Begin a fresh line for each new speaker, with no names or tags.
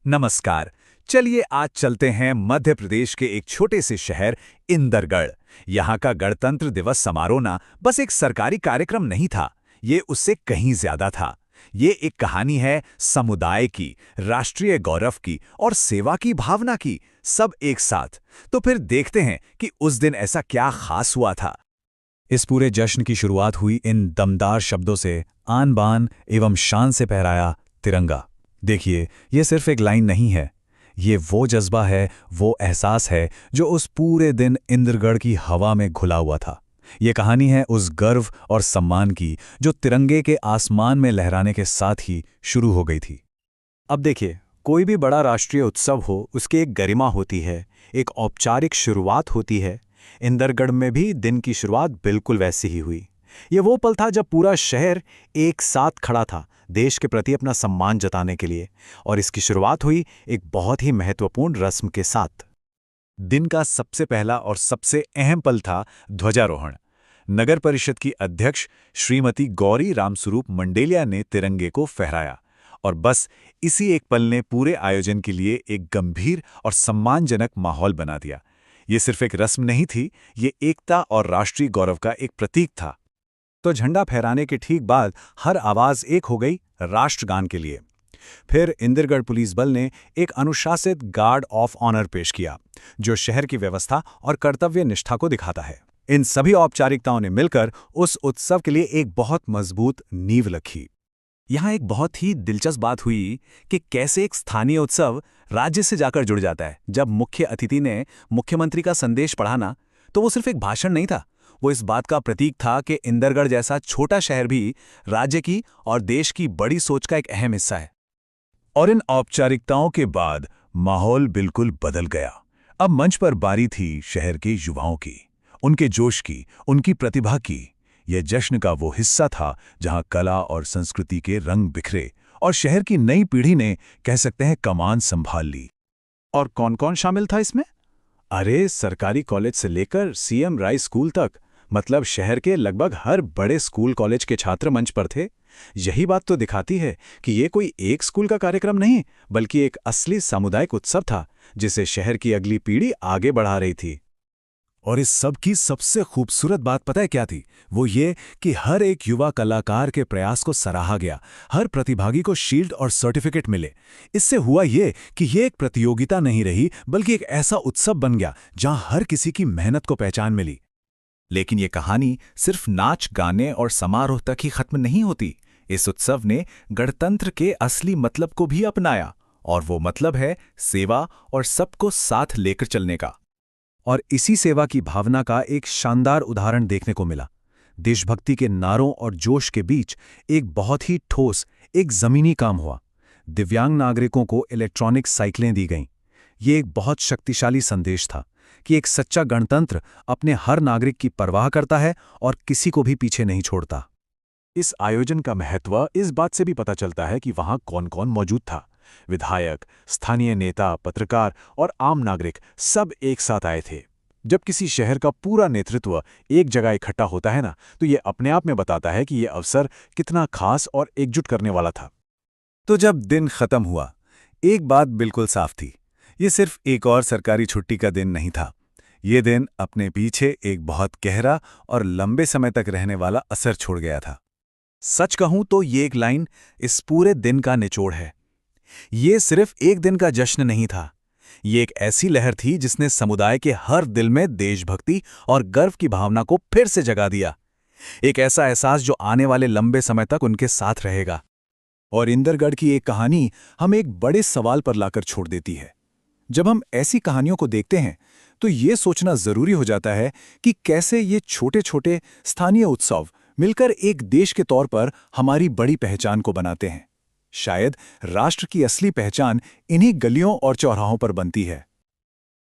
नमस्कार। चलिए आज चलते हैं मध्य प्रदेश के एक छोटे से शहर इंदरगढ़। यहाँ का गणतंत्र दिवस समारोह ना बस एक सरकारी कार्यक्रम नहीं था, ये उससे कहीं ज्यादा था। ये एक कहानी है समुदाय की, राष्ट्रीय गौरव की और सेवा की भावना की, सब एक साथ। तो फिर देखते हैं कि उस दिन ऐसा क्या खास हुआ था। इस पूरे जश्न की शुरुआत हुई इन दमदार शब्दों से, आन बान एवं शान से फहराया तिरंगा। देखिए, ये सिर्फ एक लाइन नहीं है, ये वो जज्बा है, वो एहसास है जो उस पूरे दिन इंद्रगढ़ की हवा में घुला हुआ था। ये कहानी है उस गर्व और सम्मान की जो तिरंगे के आसमान में लहराने के साथ ही शुरू हो गई थी।
अब देखिए, कोई भी बड़ा राष्ट्रीय उत्सव हो, उसकी एक गरिमा होती है, एक औपचारिक शुरुआत होती है। इंदरगढ़ में भी दिन की शुरुआत बिल्कुल वैसी ही हुई। ये वो पल था जब पूरा शहर एक साथ खड़ा था देश के प्रति अपना सम्मान जताने के लिए, और इसकी शुरुआत हुई एक बहुत ही महत्वपूर्ण रस्म के साथ।
दिन का सबसे पहला और सबसे अहम पल था ध्वजारोहण। नगर परिषद की अध्यक्ष श्रीमती गौरी रामस्वरूप मंडेलिया ने तिरंगे को फहराया, और बस इसी एक पल ने पूरे आयोजन के लिए एक गंभीर और सम्मानजनक माहौल बना दिया। ये सिर्फ एक रस्म नहीं थी, ये एकता और राष्ट्रीय गौरव का एक प्रतीक था।
तो झंडा फहराने के ठीक बाद हर आवाज एक हो गई राष्ट्रगान के लिए। फिर इंदरगढ़ पुलिस बल ने एक अनुशासित गार्ड ऑफ ऑनर पेश किया, जो शहर की व्यवस्था और कर्तव्य निष्ठा को दिखाता है। इन सभी औपचारिकताओं ने मिलकर उस उत्सव के लिए एक बहुत मजबूत नींव रखी।
यहाँ एक बहुत ही दिलचस्प बात हुई कि कैसे एक स्थानीय उत्सव राज्य से जाकर जुड़ जाता है। जब मुख्य अतिथि ने मुख्यमंत्री का संदेश पढ़ा ना, तो वो सिर्फ एक भाषण नहीं था, वो इस बात का प्रतीक था कि इंदरगढ़ जैसा छोटा शहर भी राज्य की और देश की बड़ी सोच का एक अहम हिस्सा है। और इन औपचारिकताओं के बाद माहौल बिल्कुल बदल गया। अब मंच पर बारी थी शहर के युवाओं की, उनके जोश की, उनकी प्रतिभा की। यह जश्न का वो हिस्सा था जहां कला और संस्कृति के रंग बिखरे और शहर की नई पीढ़ी ने, कह सकते हैं, कमान संभाल ली।
और कौन कौन शामिल था इसमें? अरे, सरकारी कॉलेज से लेकर सीएम राय स्कूल तक, मतलब शहर के लगभग हर बड़े स्कूल कॉलेज के छात्र मंच पर थे। यही बात तो दिखाती है कि ये कोई एक स्कूल का कार्यक्रम नहीं, बल्कि एक असली सामुदायिक उत्सव था जिसे शहर की अगली पीढ़ी आगे बढ़ा रही थी।
और इस सब की सबसे खूबसूरत बात पता है क्या थी? वो ये कि हर एक युवा कलाकार के प्रयास को सराहा गया, हर प्रतिभागी को शील्ड और सर्टिफिकेट मिले। इससे हुआ ये कि ये एक प्रतियोगिता नहीं रही, बल्कि एक ऐसा उत्सव बन गया जहां हर किसी की मेहनत को पहचान मिली। लेकिन ये कहानी सिर्फ नाच, गाने और समारोह तक ही खत्म नहीं होती। इस उत्सव ने गणतंत्र के असली मतलब को भी अपनाया, और वो मतलब है सेवा और सबको साथ लेकर चलने का।
और इसी सेवा की भावना का एक शानदार उदाहरण देखने को मिला। देशभक्ति के नारों और जोश के बीच एक बहुत ही ठोस, एक जमीनी काम हुआ। दिव्यांग नागरिकों को इलेक्ट्रॉनिक साइकिलें दी गईं। ये एक बहुत शक्तिशाली संदेश था कि एक सच्चा गणतंत्र अपने हर नागरिक की परवाह करता है और किसी को भी पीछे नहीं छोड़ता।
इस आयोजन का महत्व इस बात से भी पता चलता है कि वहां कौन कौन मौजूद था। विधायक, स्थानीय नेता, पत्रकार और आम नागरिक सब एक साथ आए थे। जब किसी शहर का पूरा नेतृत्व एक जगह इकट्ठा होता है ना, तो ये अपने आप में बताता है कि ये अवसर कितना खास और एकजुट करने वाला था।
तो जब दिन खत्म हुआ, एक बात बिल्कुल साफ थी, ये सिर्फ एक और सरकारी छुट्टी का दिन नहीं था। ये दिन अपने पीछे एक बहुत गहरा और लंबे समय तक रहने वाला असर छोड़ गया था।
सच कहूं तो ये एक लाइन इस पूरे दिन का निचोड़ है। ये सिर्फ एक दिन का जश्न नहीं था, ये एक ऐसी लहर थी जिसने समुदाय के हर दिल में देशभक्ति और गर्व की भावना को फिर से जगा दिया। एक ऐसा एहसास जो आने वाले लंबे समय तक उनके साथ रहेगा। और इंदरगढ़ की एक कहानी हमें एक बड़े सवाल पर लाकर छोड़ देती है। जब हम ऐसी कहानियों को देखते हैं, तो ये सोचना जरूरी हो जाता है कि कैसे ये छोटे छोटे स्थानीय उत्सव मिलकर एक देश के तौर पर हमारी बड़ी पहचान को बनाते हैं। शायद राष्ट्र की असली पहचान इन्हीं गलियों और चौराहों पर बनती है।